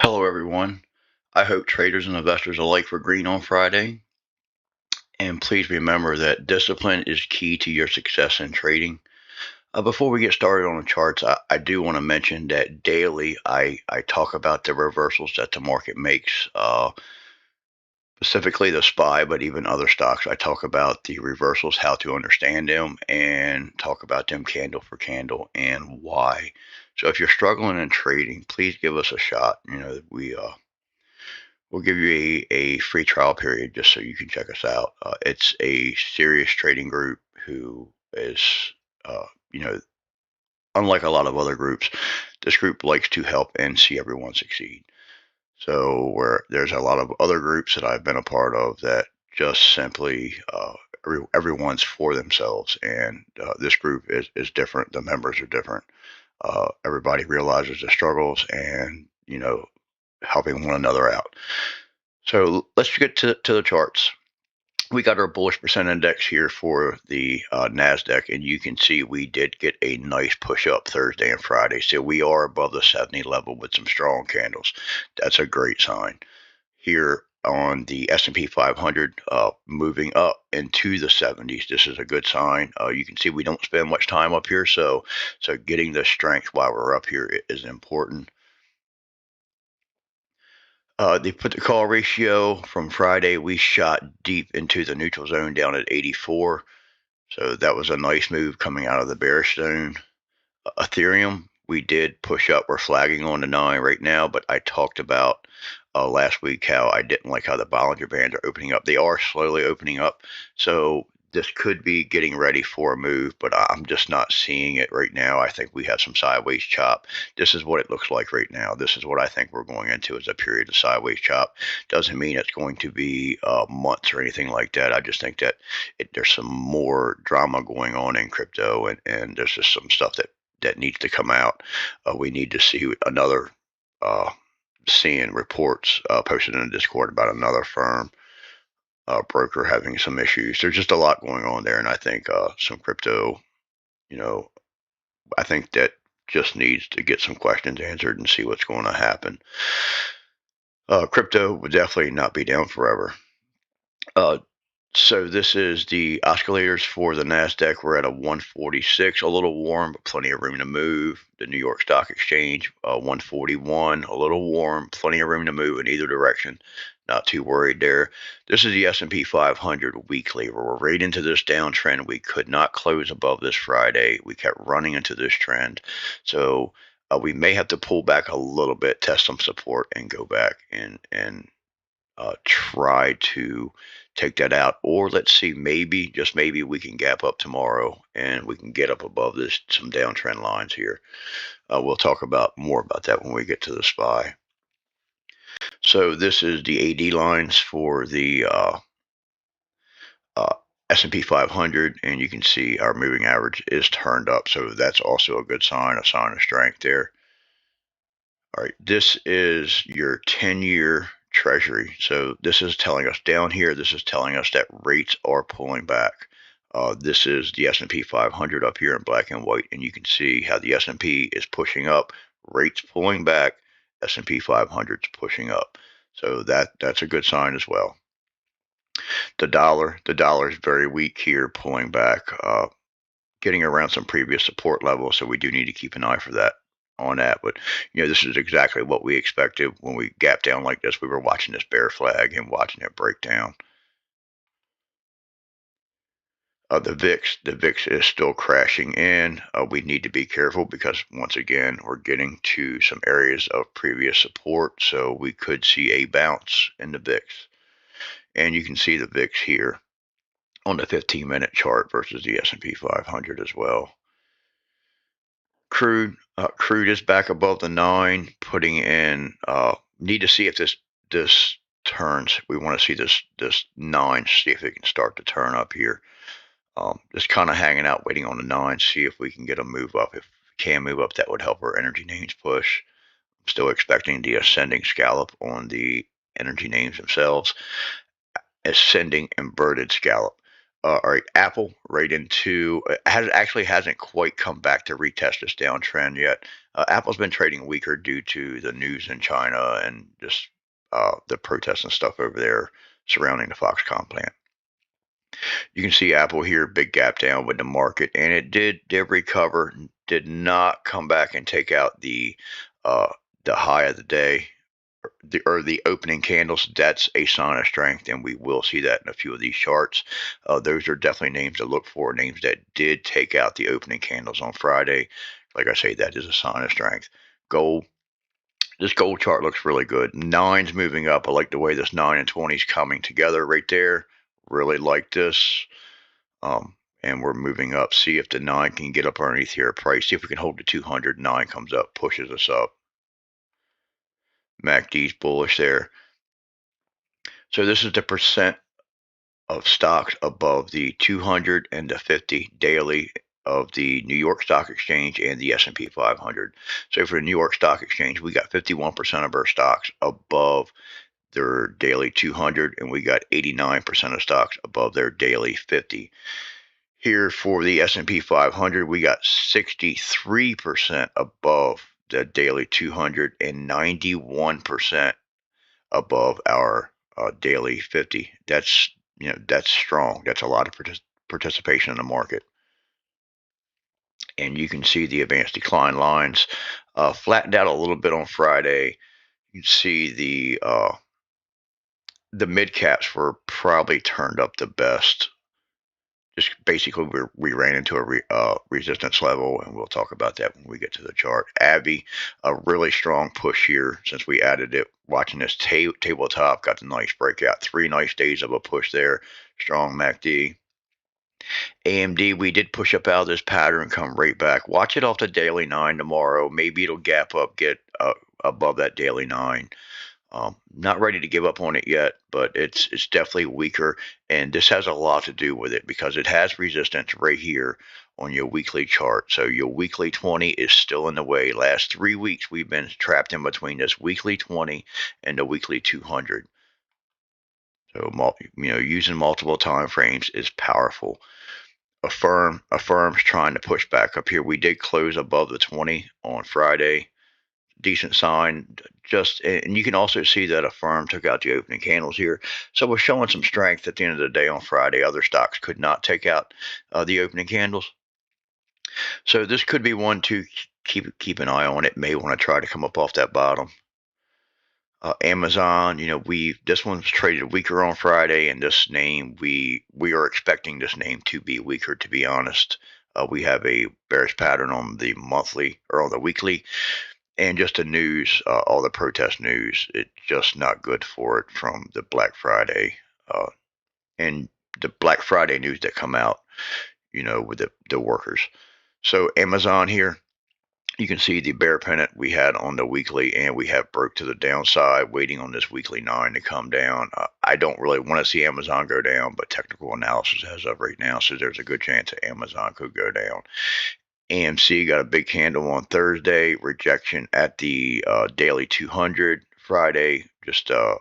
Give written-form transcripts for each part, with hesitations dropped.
Hello, everyone. I hope traders and investors alike were green on Friday. And please remember that discipline is key to your success in trading. Before we get started on the charts, I do want to mention that daily I talk about the reversals that the market makes, specifically the SPY, but even other stocks. I talk about the reversals, how to understand them, and talk about them candle for candle and why. So if you're struggling in trading, please give us a shot. We'll give you a free trial period just so you can check us out. It's a serious trading group who is, uh, you know, unlike a lot of other groups, this group likes to help and see everyone succeed. So where there's a lot of other groups that I've been a part of that just simply everyone's for themselves, and this group is different. The members are different. Everybody realizes the struggles and helping one another out. So let's get to the charts. We got our bullish percent index here for the NASDAQ, and you can see we did get a nice push up Thursday and Friday. So we are above the 70 level with some strong candles. That's a great sign. Here on the S&P 500, moving up into the 70s. This is a good sign. You can see we don't spend much time up here, so getting the strength while we're up here is important. They put the call ratio from Friday. We shot deep into the neutral zone down at 84. So that was a nice move coming out of the bearish zone. Ethereum, we did push up. We're flagging on the 9 right now, but I talked about last week how I didn't like how the Bollinger Bands are opening up. They are slowly opening up. So this could be getting ready for a move, but I'm just not seeing it right now. I think we have some sideways chop. This is what it looks like right now. This is what I think we're going into as a period of sideways chop. Doesn't mean it's going to be months or anything like that. I just think that there's some more drama going on in crypto, and there's just some stuff that needs to come out. We need to see another seeing reports posted in the Discord about another firm broker having some issues. There's just a lot going on there, and I think some crypto, you know, I think that just needs to get some questions answered and see what's going to happen. Crypto would definitely not be down forever. So this is the oscillators for the NASDAQ. We're at a 146, a little warm, but plenty of room to move. The New York Stock Exchange, 141, a little warm, plenty of room to move in either direction. Not too worried there. This is the S&P 500 weekly. We're right into this downtrend. We could not close above this Friday. We kept running into this trend. So we may have to pull back a little bit, test some support, and go back and try to take that out. Or let's see, maybe, just maybe, we can gap up tomorrow and we can get up above this, some downtrend lines here. We'll talk about more about that when we get to the SPY. So this is the AD lines for the S&P 500, and you can see our moving average is turned up. So that's also a good sign, a sign of strength there. All right, this is your 10-year Treasury. So this is telling us down here, this is telling us that rates are pulling back. This is the S&P 500 up here in black and white, and you can see how the S&P is pushing up, rates pulling back, S&P 500 is pushing up. So that's a good sign as well. The dollar is very weak here, pulling back, getting around some previous support levels. So we do need to keep an eye for that on that. But this is exactly what we expected when we gap down like this. We were watching this bear flag and watching it break down. The VIX is still crashing in. We need to be careful because once again we're getting to some areas of previous support, so we could see a bounce in the VIX. And you can see the VIX here on the 15-minute chart versus the S&P 500 as well. Crude is back above the 9, putting in. Need to see if this turns. We want to see this 9, see if it can start to turn up here. Just kind of hanging out, waiting on the 9, see if we can get a move up. If we can move up, that would help our energy names push. I'm still expecting the ascending scallop on the energy names themselves. Ascending inverted scallop. All right, Apple right into hasn't quite come back to retest this downtrend yet. Apple's been trading weaker due to the news in China and just the protests and stuff over there surrounding the Foxconn plant. You can see Apple here, big gap down with the market, and it did recover, did not come back and take out uh, the high of the day or the opening candles. That's a sign of strength, and we will see that in a few of these charts. Those are definitely names to look for, names that did take out the opening candles on Friday. Like I say, that is a sign of strength. Gold. This gold chart looks really good. Nine's moving up. I like the way this 9 and 20 is coming together right there. Really like this. And we're moving up. See if the 9 can get up underneath here. Price. See if we can hold the 200. 9 comes up, pushes us up. MACD's bullish there. So this is the percent of stocks above the 200 and the 50 daily of the New York Stock Exchange and the S&P 500. So for the New York Stock Exchange, we got 51% of our stocks above their daily 200, and we got 89% of stocks above their daily 50. Here for the S&P 500, we got 63% above the daily 200 and 91% above our daily 50. That's that's strong. That's a lot of participation in the market. And you can see the advanced decline lines flattened out a little bit on Friday. You can see the mid caps were probably turned up the best. Just basically, we ran into a resistance level, and we'll talk about that when we get to the chart. Abby, a really strong push here since we added it. Watching this tabletop, got the nice breakout. 3 nice days of a push there. Strong MACD. AMD, we did push up out of this pattern, come right back. Watch it off the daily 9 tomorrow. Maybe it'll gap up, get above that daily 9. Not ready to give up on it yet, but it's definitely weaker, and this has a lot to do with it because it has resistance right here on your weekly chart. So your weekly 20 is still in the way. Last 3 weeks we've been trapped in between this weekly 20 and the weekly 200. So using multiple time frames is powerful. Affirm's trying to push back up here. We did close above the 20 on Friday. Decent sign. And you can also see that Affirm took out the opening candles here, so we're showing some strength at the end of the day on Friday. Other stocks could not take out the opening candles, so this could be one to keep an eye on. It may want to try to come up off that bottom. Amazon, this one's traded weaker on Friday, and this name we are expecting this name to be weaker. To be honest, we have a bearish pattern on the monthly or on the weekly. And just the news, all the protest news, it's just not good for it from the Black Friday and the Black Friday news that come out, with the workers. So Amazon here, you can see the bear pennant we had on the weekly, and we have broke to the downside, waiting on this weekly 9 to come down. I don't really want to see Amazon go down, but technical analysis has up right now, so there's a good chance that Amazon could go down. AMC got a big candle on Thursday, rejection at the daily 200. Friday, just a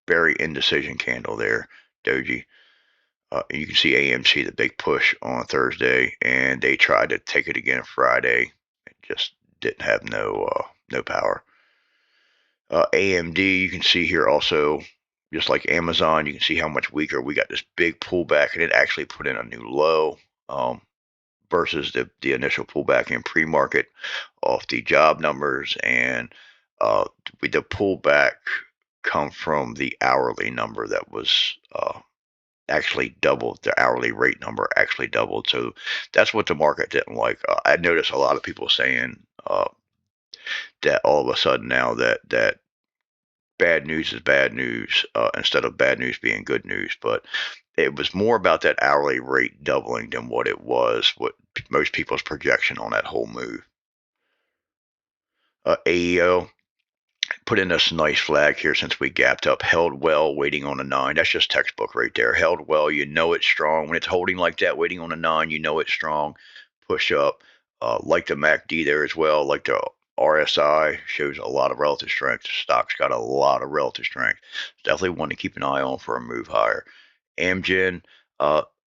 very indecision candle there, Doji. You can see AMC, the big push on Thursday, and they tried to take it again Friday. It just didn't have no power. AMD, you can see here also, just like Amazon, you can see how much weaker. We got this big pullback, and it actually put in a new low. Versus the initial pullback in pre-market off the job numbers, and the pullback come from the hourly number that was actually doubled. The hourly rate number actually doubled, so that's what the market didn't like. I noticed a lot of people saying that all of a sudden now that bad news is bad news instead of bad news being good news, but it was more about that hourly rate doubling than what what most people's projection on that whole move. AEO put in this nice flag here since we gapped up, held well, waiting on a 9. That's just textbook right there. Held well, it's strong. When it's holding like that, waiting on a 9, it's strong. Push up, like the MACD there as well, like the RSI shows a lot of relative strength. The stock's got a lot of relative strength. Definitely one to keep an eye on for a move higher. Amgen,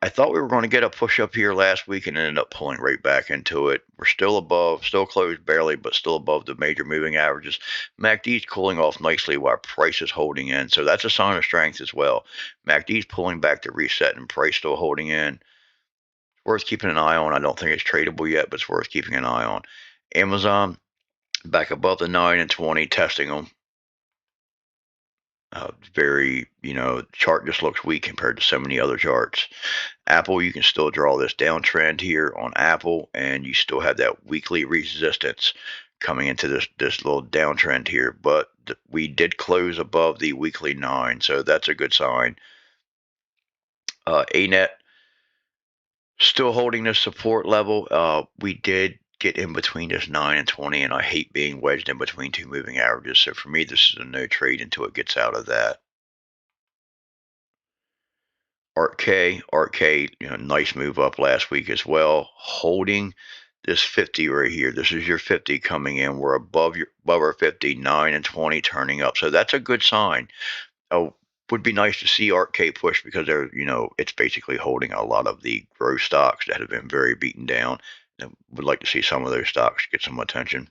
I thought we were going to get a push up here last week and ended up pulling right back into it. We're still above, still closed barely, but still above the major moving averages. MACD's cooling off nicely while price is holding in. So that's a sign of strength as well. MACD's pulling back to reset and price still holding in. It's worth keeping an eye on. I don't think it's tradable yet, but it's worth keeping an eye on. Amazon back above the 9 and 20, testing them. Chart just looks weak compared to so many other charts. Apple, you can still draw this downtrend here on Apple, and you still have that weekly resistance coming into this little downtrend here. But we did close above the weekly 9, so that's a good sign. ANET still holding this support level. We did get in between this 9 and 20, and I hate being wedged in between two moving averages. So for me, this is a no trade until it gets out of that. ARK, nice move up last week as well, holding this 50 right here. This is your 50 coming in. We're above our 50, 9 and 20 turning up. So that's a good sign. Oh, would be nice to see ARK push because it's basically holding a lot of the growth stocks that have been very beaten down. And would like to see some of those stocks get some attention.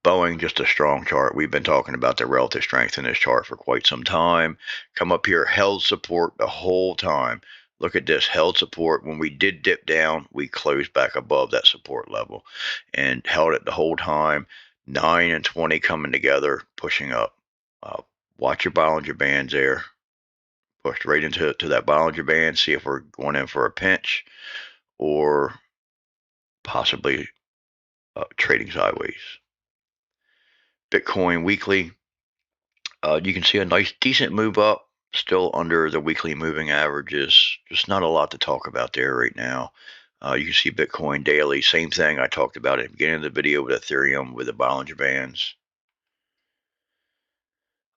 Boeing, just a strong chart. We've been talking about the relative strength in this chart for quite some time. Come up here, held support the whole time. Look at this, held support. When we did dip down, we closed back above that support level and held it the whole time. 9 and 20 coming together, pushing up. Watch your Bollinger Bands there. Pushed right into that Bollinger Band. See if we're going in for a pinch or possibly trading sideways. Bitcoin weekly, you can see a nice, decent move up, still under the weekly moving averages. Just not a lot to talk about there right now. You can see Bitcoin daily, same thing I talked about at the beginning of the video with Ethereum with the Bollinger Bands.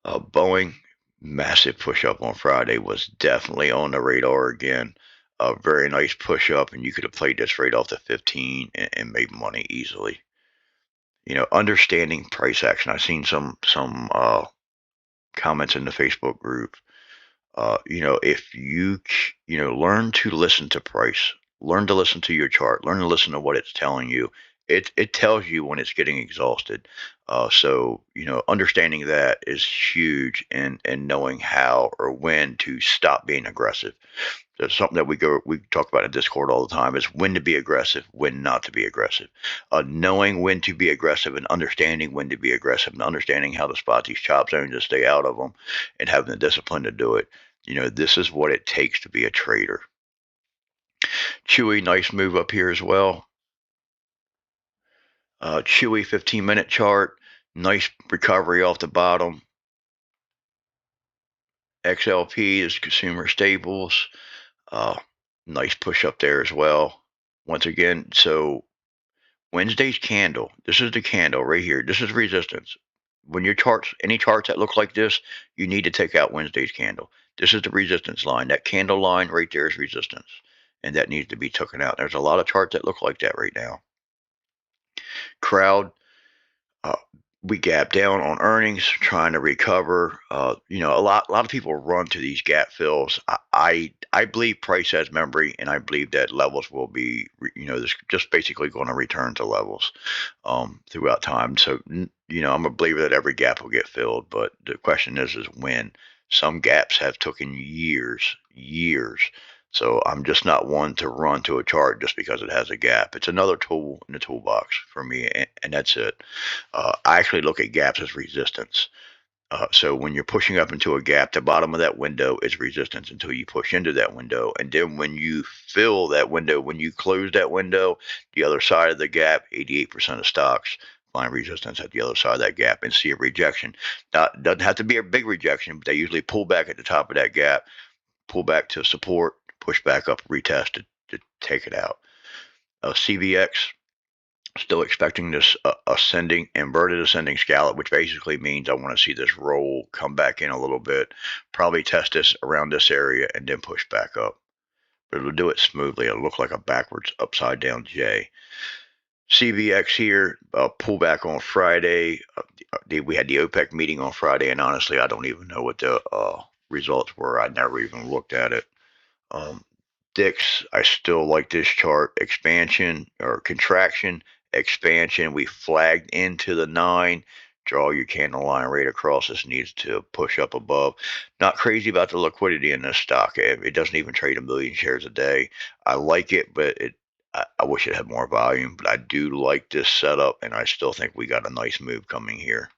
Boeing, massive push up on Friday, was definitely on the radar again. A very nice push up, and you could have played this right off the 15 and made money easily. Understanding price action. I've seen some comments in the Facebook group. If you learn to listen to price, learn to listen to your chart, learn to listen to what it's telling you. It tells you when it's getting exhausted. So understanding that is huge, and knowing how or when to stop being aggressive. That's something that we talk about in Discord all the time, is when to be aggressive, when not to be aggressive. Knowing when to be aggressive and understanding when to be aggressive and understanding how to spot these chop zones and stay out of them and having the discipline to do it. This is what it takes to be a trader. Chewy, nice move up here as well. Chewy 15-minute chart, nice recovery off the bottom. XLP is consumer staples. Nice push up there as well. Once again, so Wednesday's candle, this is the candle right here. This is resistance. When your charts, any charts that look like this, you need to take out Wednesday's candle. This is the resistance line. That candle line right there is resistance, and that needs to be taken out. There's a lot of charts that look like that right now. Crowd, we gap down on earnings, trying to recover. A lot of people run to these gap fills. I believe price has memory, and I believe that levels will be, this just basically going to return to levels throughout time. So, I'm a believer that every gap will get filled, but the question is when. Some gaps have taken years. So I'm just not one to run to a chart just because it has a gap. It's another tool in the toolbox for me, and that's it. I actually look at gaps as resistance. So when you're pushing up into a gap, the bottom of that window is resistance until you push into that window. And then when you fill that window, when you close that window, the other side of the gap, 88% of stocks find resistance at the other side of that gap and see a rejection. Now, it doesn't have to be a big rejection, but they usually pull back at the top of that gap, pull back to support, push back up, retest to take it out. CVX, still expecting this inverted ascending scallop, which basically means I want to see this roll, come back in a little bit, probably test this around this area, and then push back up. But it'll do it smoothly. It'll look like a backwards upside down J. CVX here, pull back on Friday. We had the OPEC meeting on Friday, and honestly, I don't even know what the results were. I never even looked at it. Um, Dix, I still like this chart. Expansion or contraction, expansion. We flagged into the 9. Draw your candle line right across. This needs to push up above. Not crazy about the liquidity in this stock. It doesn't even trade a million shares a day. I like it, but I wish it had more volume. But I do like this setup, and I still think we got a nice move coming here.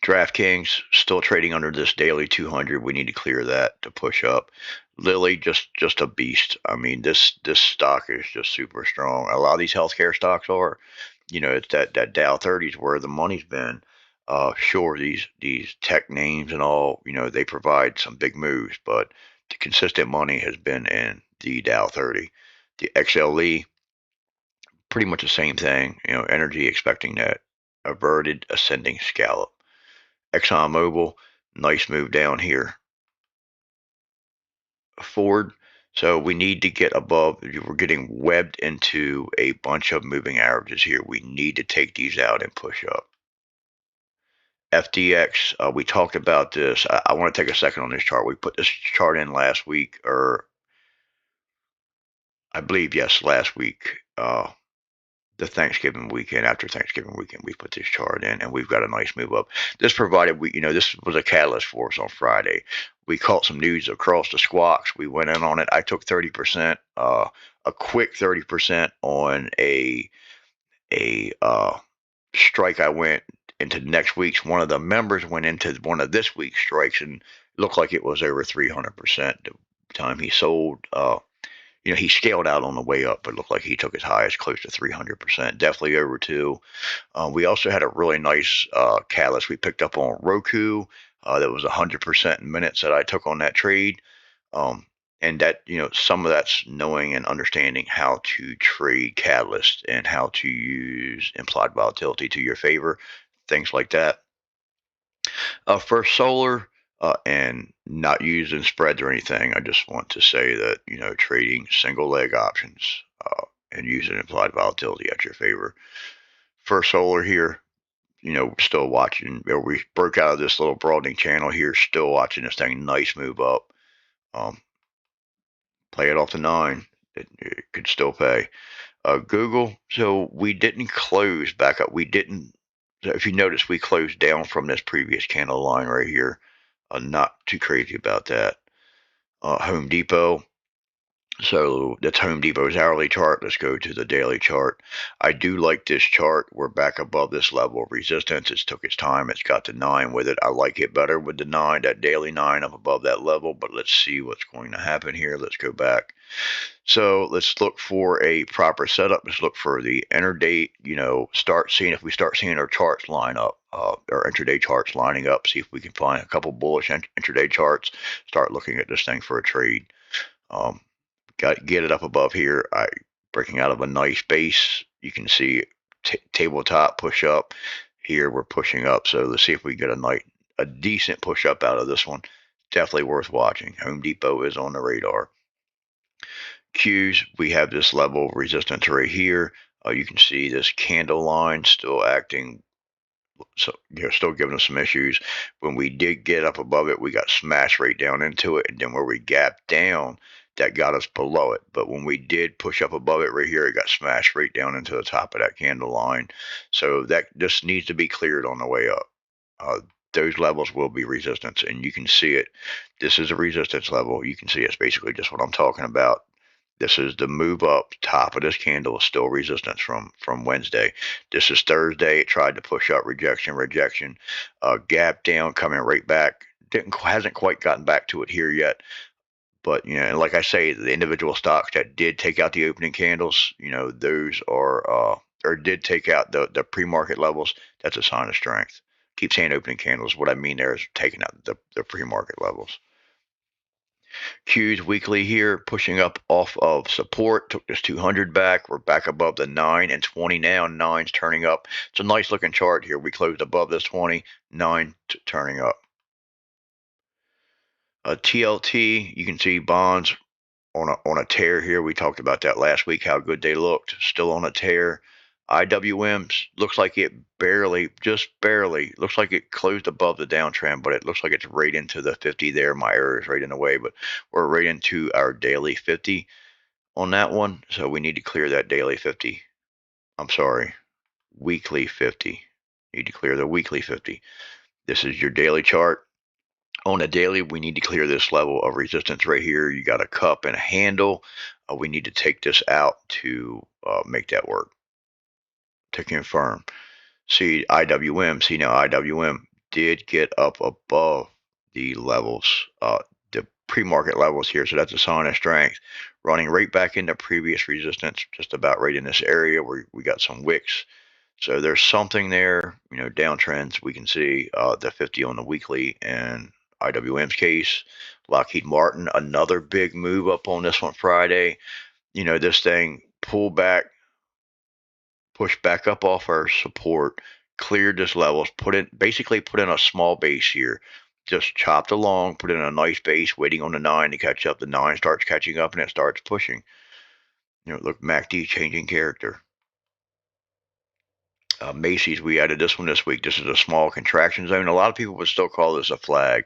DraftKings still trading under this daily 200. We need to clear that to push up. Lilly just a beast. I mean, this stock is just super strong. A lot of these healthcare stocks are. It's that Dow 30 is where the money's been. Sure, these tech names and all, they provide some big moves, but the consistent money has been in the Dow 30. The XLE, pretty much the same thing. Energy expecting that averted ascending scallop. ExxonMobil, nice move down here. Forward. So we need to get above. We're getting webbed into a bunch of moving averages here. We need to take these out and push up. FDX, we talked about this. I want to take a second on this chart. We put this chart in last week, or I believe, yes, last week. The Thanksgiving weekend, after Thanksgiving weekend, we put this chart in, and we've got a nice move up. This provided this was a catalyst for us on Friday. We caught some news across the squawks. We went in on it. I took 30%, a quick 30% on a strike. I went into next week's. One of the members went into one of this week's strikes, and it looked like it was over 300% the time he sold. He scaled out on the way up, but it looked like he took his highest close to 300%, definitely over 2. We also had a really nice catalyst we picked up on Roku. That was 100% in minutes that I took on that trade. And that, some of that's knowing and understanding how to trade catalysts and how to use implied volatility to your favor, things like that. First Solar, and not using spreads or anything. I just want to say that, trading single leg options and using implied volatility at your favor. First Solar here, still watching. We broke out of this little broadening channel here, still watching this thing. Nice move up. Play it off the 9. It could still pay. Google, so we didn't close back up. We didn't. If you notice, we closed down from this previous candle line right here. Not too crazy about that. Home Depot. So that's Home Depot's hourly chart. Let's go to the daily chart. I do like this chart. We're back above this level of resistance. It took its time. It's got the 9 with it. I like it better with the 9, that daily 9 up above that level. But let's see what's going to happen here. Let's go back. So let's look for a proper setup. Let's look for the intraday, if we start seeing our charts line up, our intraday charts lining up, see if we can find a couple bullish intraday charts, start looking at this thing for a trade. Get it up above here. Breaking out of a nice base. You can see tabletop push up. Here we're pushing up. So let's see if we get a decent push up out of this one. Definitely worth watching. Home Depot is on the radar. Qs, we have this level of resistance right here. You can see this candle line still acting, so still giving us some issues. When we did get up above it, we got smashed right down into it, and then where we gapped down, that got us below it. But when we did push up above it right here, it got smashed right down into the top of that candle line. So that just needs to be cleared on the way up. Those levels will be resistance, and you can see it. This is a resistance level. You can see it's basically just what I'm talking about. This is the move up. Top of this candle is still resistance from Wednesday. This is Thursday. It tried to push up, rejection. Gap down, coming right back. Hasn't quite gotten back to it here yet. But like I say, the individual stocks that did take out the opening candles, those are or did take out the pre-market levels. That's a sign of strength. Keep saying opening candles. What I mean there is taking out the pre-market levels. Qs weekly here, pushing up off of support, took this 200 back. We're back above the 9 and 20 now. 9's turning up. It's a nice looking chart here. We closed above this 20, 9 turning up. TLT, you can see bonds on a tear here. We talked about that last week, how good they looked. Still on a tear. IWMs looks like it barely, just barely, looks like it closed above the downtrend, but it looks like it's right into the 50 there. My error is right in the way, but we're right into our daily 50 on that one. So we need to clear that daily 50. I'm sorry, weekly 50. Need to clear the weekly 50. This is your daily chart. On a daily, we need to clear this level of resistance right here. You got a cup and a handle. We need to take this out to make that work, to confirm. See IWM. See now IWM did get up above the levels, the pre-market levels here. So that's a sign of strength. Running right back into previous resistance, just about right in this area where we got some wicks. So there's something there, downtrends. We can see the 50 on the weekly and IWM's case. Lockheed Martin, another big move up on this one Friday. This thing pulled back, pushed back up off our support, cleared this levels, basically put in a small base here. Just chopped along, put in a nice base, waiting on the 9 to catch up. The 9 starts catching up and it starts pushing. Look, MACD changing character. Macy's, we added this one this week. This is a small contraction zone. A lot of people would still call this a flag,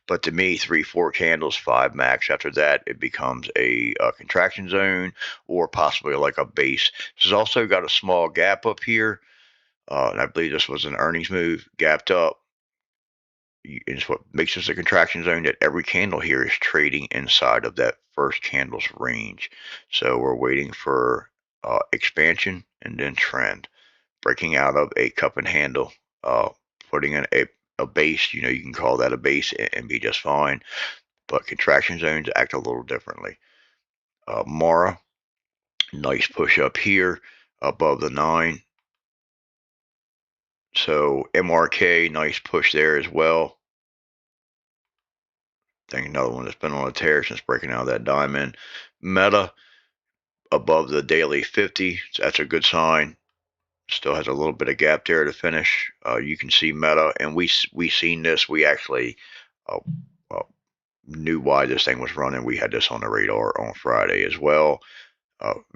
but to me, 3-4 candles, 5 max. After that, it becomes a contraction zone or possibly like a base. This has also got a small gap up here, and I believe this was an earnings move, gapped up. It's what makes this a contraction zone, that every candle here is trading inside of that first candle's range. So we're waiting for expansion and then trend. Breaking out of a cup and handle, putting in a base, you can call that a base and be just fine. But contraction zones act a little differently. Mara, nice push up here above the 9. So MRK, nice push there as well. I think another one that's been on a tear since breaking out of that diamond. Meta above the daily 50. So that's a good sign. Still has a little bit of gap there to finish. You can see Meta, and we seen this. We actually uh, uh, knew why this thing was running. We had this on the radar on Friday as well.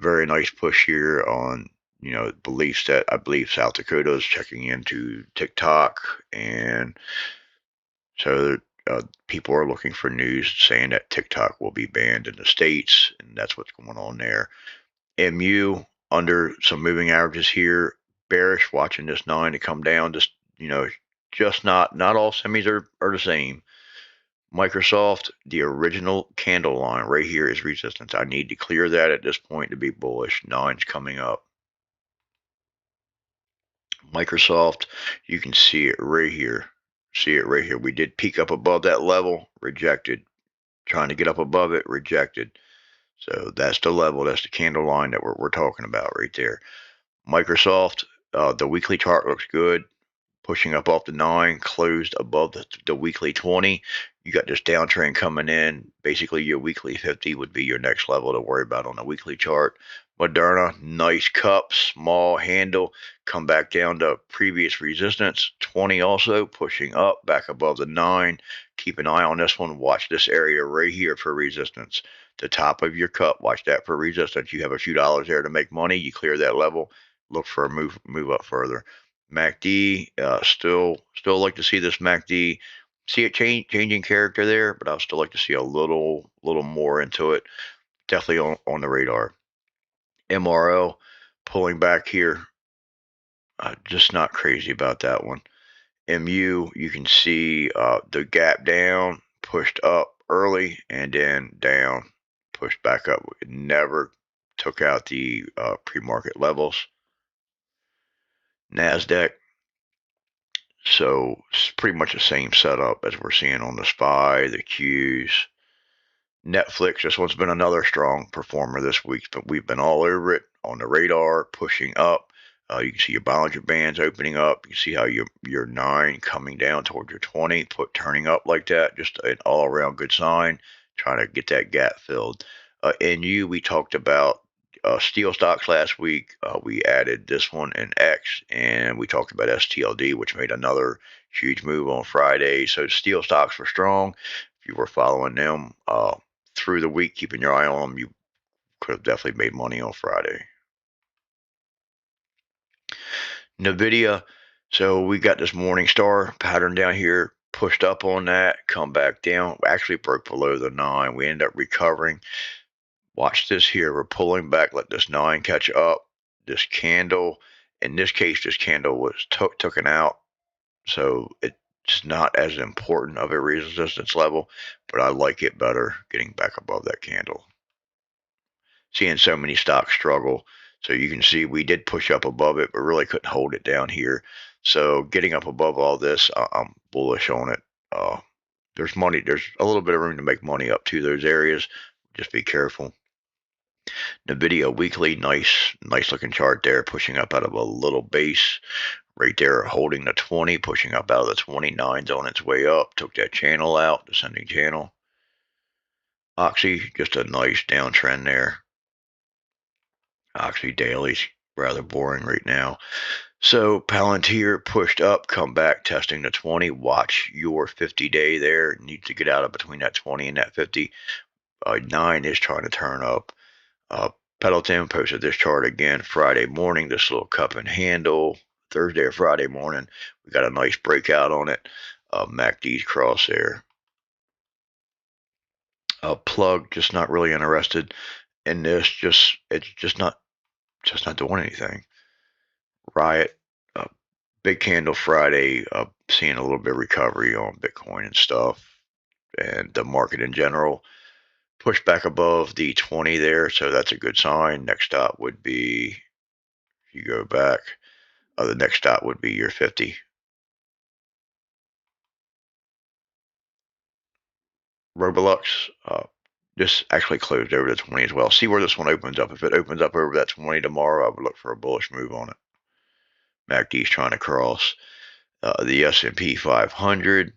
Very nice push here on beliefs that I believe South Dakota is checking into TikTok, and so people are looking for news saying that TikTok will be banned in the states, and that's what's going on there. MU under some moving averages here, bearish, watching this 9 to come down. Just not all semis are the same. Microsoft, the original candle line right here is resistance. I need to clear that at this point to be bullish. 9's coming up. Microsoft, you can see it right here. See it right here. We did peak up above that level, rejected. Trying to get up above it, rejected. So that's the level. That's the candle line that we're talking about right there. Microsoft, the weekly chart looks good. Pushing up off the 9, closed above the weekly 20. You got this downtrend coming in. Basically, your weekly 50 would be your next level to worry about on the weekly chart. Moderna, nice cup, small handle, come back down to previous resistance. 20 also pushing up back above the 9. Keep an eye on this one. Watch this area right here for resistance. The top of your cup, watch that for resistance. You have a few dollars there to make money. You clear that level. Look for a move up further. MACD, still like to see this MACD. See it changing character there, but I'd still like to see a little more into it. Definitely on the radar. MRO pulling back here. Just not crazy about that one. MU, you can see the gap down, pushed up early, and then down, pushed back up. It never took out the pre-market levels. NASDAQ, so it's pretty much the same setup as we're seeing on the SPY, the Qs. Netflix, this one's been another strong performer this week, but we've been all over it on the radar, pushing up. You can see your Bollinger Bands opening up. You see how your 9 coming down toward your 20, turning up like that. Just an all-around good sign, trying to get that gap filled. NU, we talked about steel stocks last week. We added this one in X, and we talked about STLD, which made another huge move on Friday. So steel stocks were strong. If you were following them through the week, keeping your eye on them, you could have definitely made money on Friday. NVIDIA. So we got this morning star pattern down here, pushed up on that, come back down, actually broke below the 9. We end up recovering. Watch this here. We're pulling back, let this 9 catch up. This candle, in this case, this candle was taken out. So it's not as important of a resistance level, but I like it better getting back above that candle. Seeing so many stocks struggle. So you can see we did push up above it, but really couldn't hold it down here. So getting up above all this, I'm bullish on it. There's money. There's a little bit of room to make money up to those areas. Just be careful. NVIDIA weekly, nice looking chart there, pushing up out of a little base right there, holding the 20, pushing up out of the 29s on its way up. Took that channel out, descending channel. Oxy, just a nice downtrend there. Oxy daily's rather boring right now. So Palantir pushed up, come back, testing the 20. Watch your 50-day there. Needs to get out of between that 20 and that 50. 9 is trying to turn up. Peloton posted this chart again Friday morning, this little cup and handle. Thursday or Friday morning, we got a nice breakout on it. MACD's cross there. Plug, just not really interested in this. It's just not doing anything. Riot, big candle Friday, seeing a little bit of recovery on Bitcoin and stuff, and the market in general. Push back above the 20 there, so that's a good sign. Next stop would be, if you go back, the next stop would be your 50. Roblox, this actually closed over the 20 as well. See where this one opens up. If it opens up over that 20 tomorrow, I would look for a bullish move on it. MACD's trying to cross the S&P 500.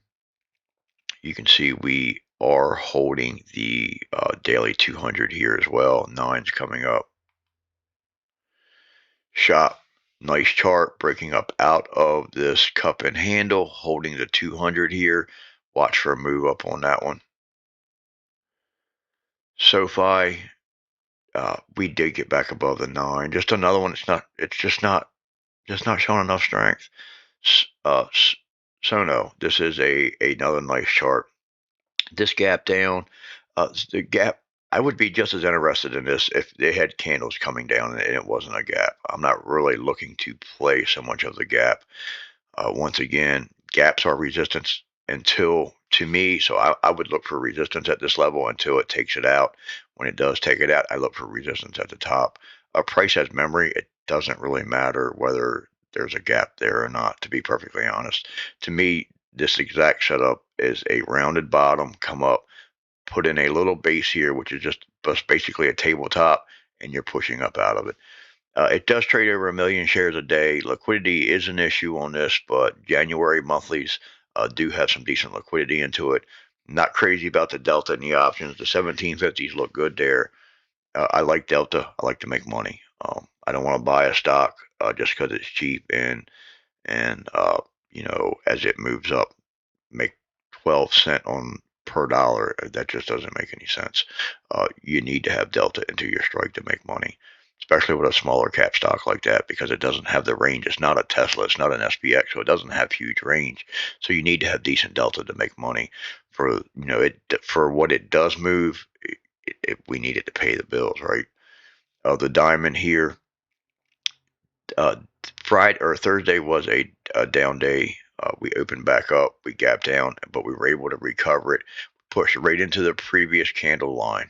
You can see we are holding the daily 200 here as well. 9's coming up. Shop, nice chart, breaking up out of this cup and handle, holding the 200 here. Watch for a move up on that one. SoFi, we did get back above the 9. Just another one. It's just not showing enough strength. Sono, this is another nice chart. This gap down, the gap, I would be just as interested in this if they had candles coming down and it wasn't a gap. I'm not really looking to play so much of the gap. Once again, gaps are resistance until, to me, so I would look for resistance at this level until it takes it out. When it does take it out, I look for resistance at the top. Price has memory. It doesn't really matter whether there's a gap there or not, to be perfectly honest. To me, this exact setup is a rounded bottom, come up, put in a little base here, which is just basically a tabletop, and you're pushing up out of it. It does trade over 1 million shares a day. Liquidity is an issue on this, but January monthlies do have some decent liquidity into it. Not crazy about the Delta and the options. The 1750s look good there. I like Delta. I like to make money. I don't want to buy a stock just because it's cheap and as it moves up, make 12 cents on per dollar. That just doesn't make any sense. You need to have Delta into your strike to make money, especially with a smaller cap stock like that, because it doesn't have the range. It's not a Tesla. It's not an SPX, so it doesn't have huge range. So you need to have decent Delta to make money. For what it does move, we need it to pay the bills, right? The diamond here, Friday or Thursday was a down day. We opened back up, we gapped down, but we were able to recover it, push right into the previous candle line.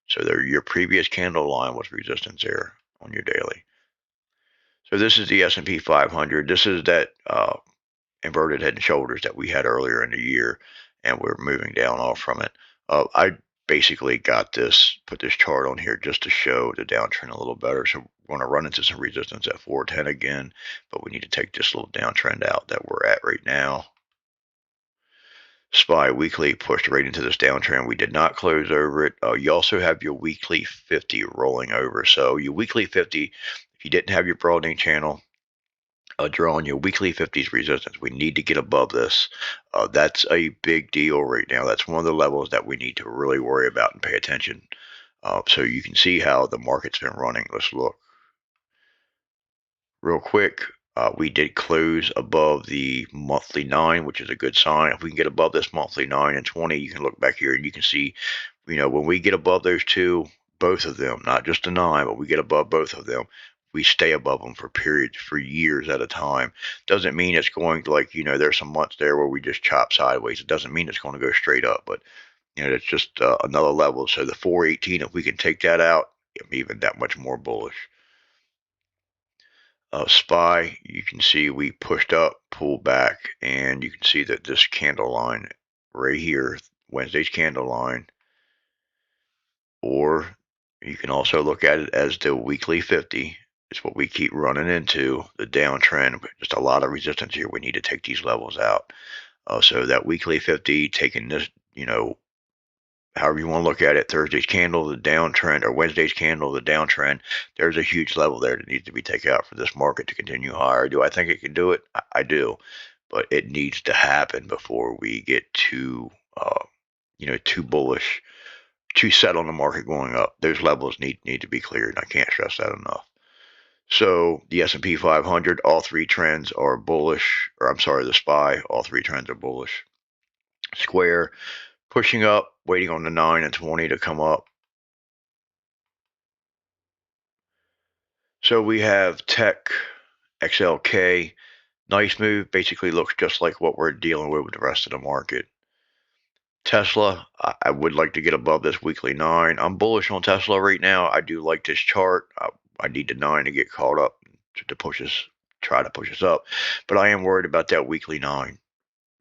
So your previous candle line was resistance there on your daily. So this is the S&P 500. This is that inverted head and shoulders that we had earlier in the year, and we're moving down off from it. I basically put this chart on here just to show the downtrend a little better. So we're going to run into some resistance at 410 again, but we need to take this little downtrend out that we're at right now. SPY weekly pushed right into this downtrend. We did not close over it. You also have your weekly 50 rolling over. So your weekly 50, if you didn't have your broadening channel, draw on your weekly 50s resistance. We need to get above this. That's a big deal right now. That's one of the levels that we need to really worry about and pay attention. So you can see how the market's been running. Let's look real quick. We did close above the monthly 9, which is a good sign. If we can get above this monthly 9 and 20, you can look back here and you can see, when we get above those two, both of them, not just the 9, but we get above both of them, we stay above them for periods, for years at a time. Doesn't mean it's going to, there's some months there where we just chop sideways. It doesn't mean it's going to go straight up, but it's just another level. So the 418, if we can take that out, I'm even that much more bullish. SPY, you can see we pushed up, pulled back, and you can see that this candle line right here, Wednesday's candle line, or you can also look at it as the weekly 50. It's what we keep running into, the downtrend. Just a lot of resistance here. We need to take these levels out. So that weekly 50, taking this, however you want to look at it, Thursday's candle, the downtrend, or Wednesday's candle, the downtrend, there's a huge level there that needs to be taken out for this market to continue higher. Do I think it can do it? I do, but it needs to happen before we get too, too bullish, too set on the market going up. Those levels need to be cleared, and I can't stress that enough. So the S&P 500, all three trends are bullish, or I'm sorry, the SPY, all three trends are bullish. Square, pushing up, waiting on the 9 and 20 to come up. So we have Tech, XLK, nice move, basically looks just like what we're dealing with the rest of the market. Tesla, I would like to get above this weekly 9. I'm bullish on Tesla right now. I do like this chart. I need the 9 to get caught up to push us, try to push us up. But I am worried about that weekly 9.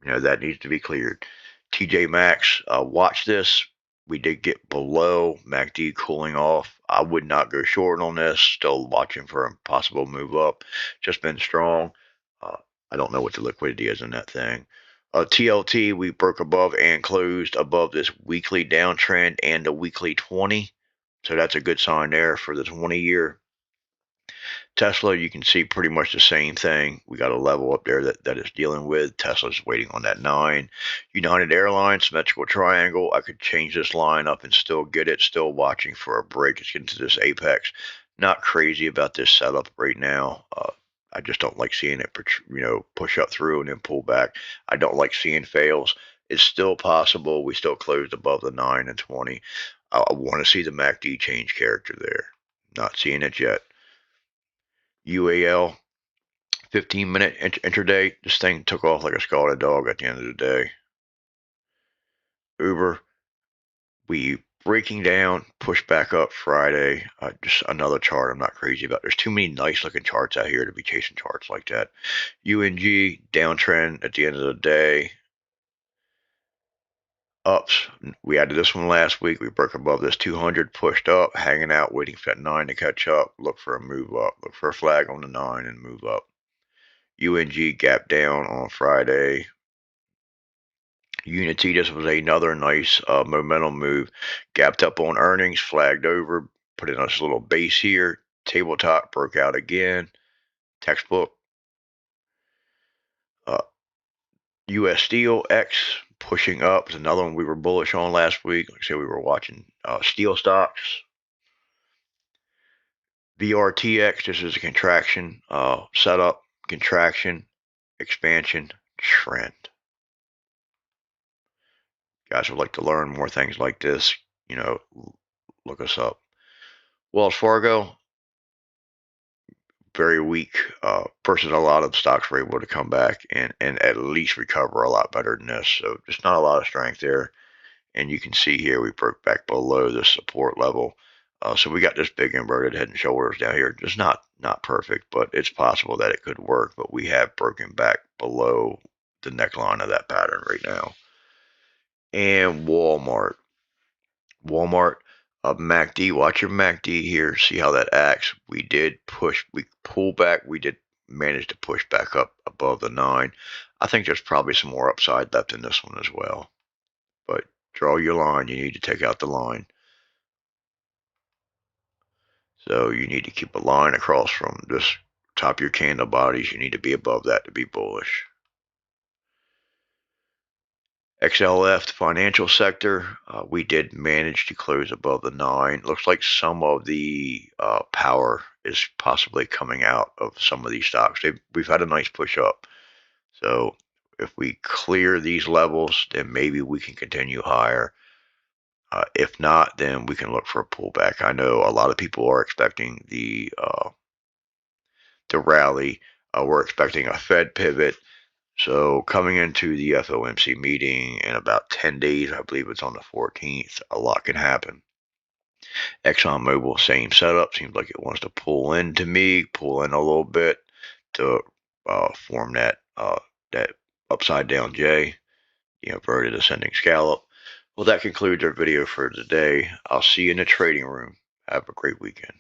That needs to be cleared. TJ Maxx, watch this. We did get below MACD cooling off. I would not go short on this. Still watching for a possible move up. Just been strong. I don't know what the liquidity is in that thing. TLT, we broke above and closed above this weekly downtrend and the weekly 20. So that's a good sign there for the 20-year. Tesla, you can see pretty much the same thing. We got a level up there that it's dealing with. Tesla's waiting on that 9. United Airlines, symmetrical triangle. I could change this line up and still get it. Still watching for a break. It's getting to this apex. Not crazy about this setup right now. I just don't like seeing it, push up through and then pull back. I don't like seeing fails. It's still possible. We still closed above the 9 and 20. I want to see the MACD change character there. Not seeing it yet. UAL, 15-minute intraday. This thing took off like a scalded dog at the end of the day. Uber, we breaking down, push back up Friday. Just another chart I'm not crazy about. There's too many nice looking charts out here to be chasing charts like that. UNG, downtrend at the end of the day. Ups, we added this one last week. We broke above this 200, pushed up, hanging out, waiting for that 9 to catch up. Look for a move up. Look for a flag on the 9 and move up. UNG gap down on Friday. Unity, this was another nice momentum move. Gapped up on earnings, flagged over, put in a little base here. Tabletop broke out again. Textbook. US Steel X pushing up is another one we were bullish on last week. Like I said, we were watching steel stocks. VRTX, this is a contraction, setup, contraction, expansion, trend. Guys would like to learn more things like this, look us up. Wells Fargo, very weak versus a lot of stocks were able to come back and at least recover a lot better than this. So just not a lot of strength there. And you can see here we broke back below the support level. So we got this big inverted head and shoulders down here. Just not perfect, but it's possible that it could work. But we have broken back below the neckline of that pattern right now. And Walmart, MACD, watch your MACD here, see how that acts. We did push, we pulled back, we did manage to push back up above the 9. I think there's probably some more upside left in this one as well. But draw your line, you need to take out the line. So you need to keep a line across from this top of your candle bodies. You need to be above that to be bullish. XLF, the financial sector, we did manage to close above the 9. Looks like some of the power is possibly coming out of some of these stocks. We've had a nice push up. So if we clear these levels, then maybe we can continue higher. If not, then we can look for a pullback. I know a lot of people are expecting the rally. We're expecting a Fed pivot. So coming into the FOMC meeting in about 10 days, I believe it's on the 14th, a lot can happen. ExxonMobil, same setup. Seems like it wants to pull in to me, pull in a little bit to form that upside down J, inverted ascending scallop. Well, that concludes our video for today. I'll see you in the trading room. Have a great weekend.